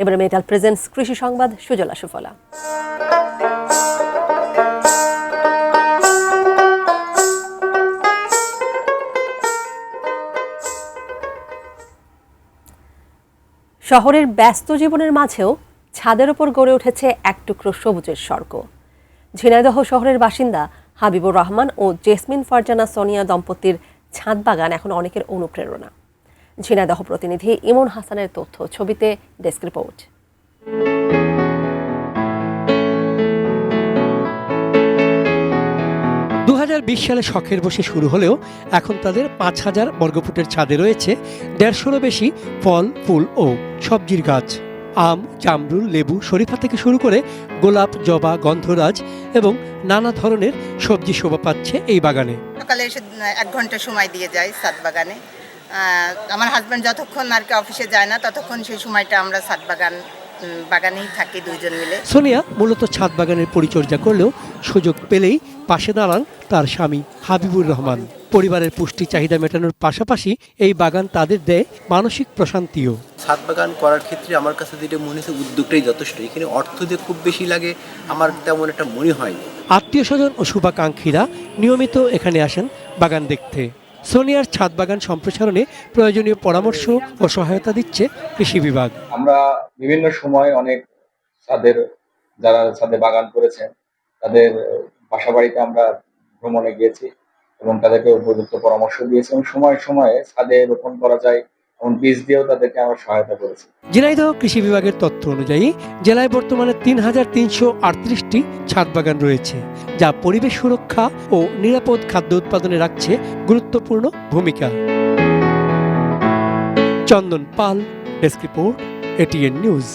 এবারে metal presents কৃষি সংবাদ, সুজলা সুফলা। শহরের ব্যস্ত জীবনের মাঝেও ছাদের ওপর গড়ে উঠেছে এক টুকরো সবুজের স্বর্গ। ঝিনাইদহ শহরের বাসিন্দা হাবিবুর রহমান ও জেসমিন ফারজানা সোনিয়া দম্পতির ছাদ বাগান এখন অনেকের অনুপ্রেরণা। ঝিনাইদহ প্রতিনিধি ইমন হাসানের তথ্য, ছবিতে ডেস্ক রিপোর্ট। 2020 সালে শখের বসে শুরু হলেও এখন তাদের 5000 বর্গফুটের ছাদে রয়েছে 150-রও বেশি ফল, ফুল ও সবজির গাছ। আম, জামরুল, লেবু, শরীফা থেকে শুরু করে গোলাপ, জবা, গন্ধরাজ এবং নানা ধরনের সবজি শোভা পাচ্ছে এই বাগানে। সকালে এসে 1 ঘন্টা সময় দিয়ে যাই ছাদ বাগানে। আমার হাজব্যান্ড যতক্ষণ আর কি অফিসে যায় না ততক্ষণ সেই সময়টা আমরা ছাদ বাগানেই থাকি দুইজন মিলে। সোনিয়া মূলত ছাদ বাগানের পরিচর্যা করলেও সুযোগ পেলেই পাশে দাঁড়ান তার স্বামী হাবিবুর রহমান। পরিবারের পুষ্টি চাহিদা মেটানোর পাশাপাশি এই বাগান তাদের দেয় মানসিক প্রশান্তিও। ছাদ বাগান করার ক্ষেত্রে আমার কাছে যেটা মনে হচ্ছে উদ্যোগটাই যথেষ্ট। এখানে অর্থ যে খুব বেশি লাগে আমার তেমন একটা মনে হয়নি। আত্মীয় স্বজন ও শুভাকাঙ্ক্ষীরা নিয়মিত এখানে আসেন বাগান দেখতে। সোনিয়ার ছাদ বাগান সম্প্রসারণে প্রয়োজনীয় পরামর্শ ও সহায়তা দিচ্ছে কৃষি বিভাগ। আমরা বিভিন্ন সময় অনেক যারা ছাদে বাগান করেছেন তাদের বাসা বাড়িতে আমরা ভ্রমণে গিয়েছি এবং তাদেরকে উপযুক্ত পরামর্শ দিয়েছি এবং সময়ে সময়ে ছাদে রোপণ করা যায় এবং বীজ দিয়েও তাদেরকে আমরা সহায়তা করেছি। ঝিনাইদহ কৃষি বিভাগের তথ্য অনুযায়ী জেলায় বর্তমানে 3338টি ছাদ বাগান রয়েছে, যা পরিবেশ সুরক্ষা ও নিরাপদ খাদ্য উৎপাদনে রাখছে গুরুত্বপূর্ণ ভূমিকা। চন্দন পাল, ডেস্ক রিপোর্ট, এটিএন নিউজ।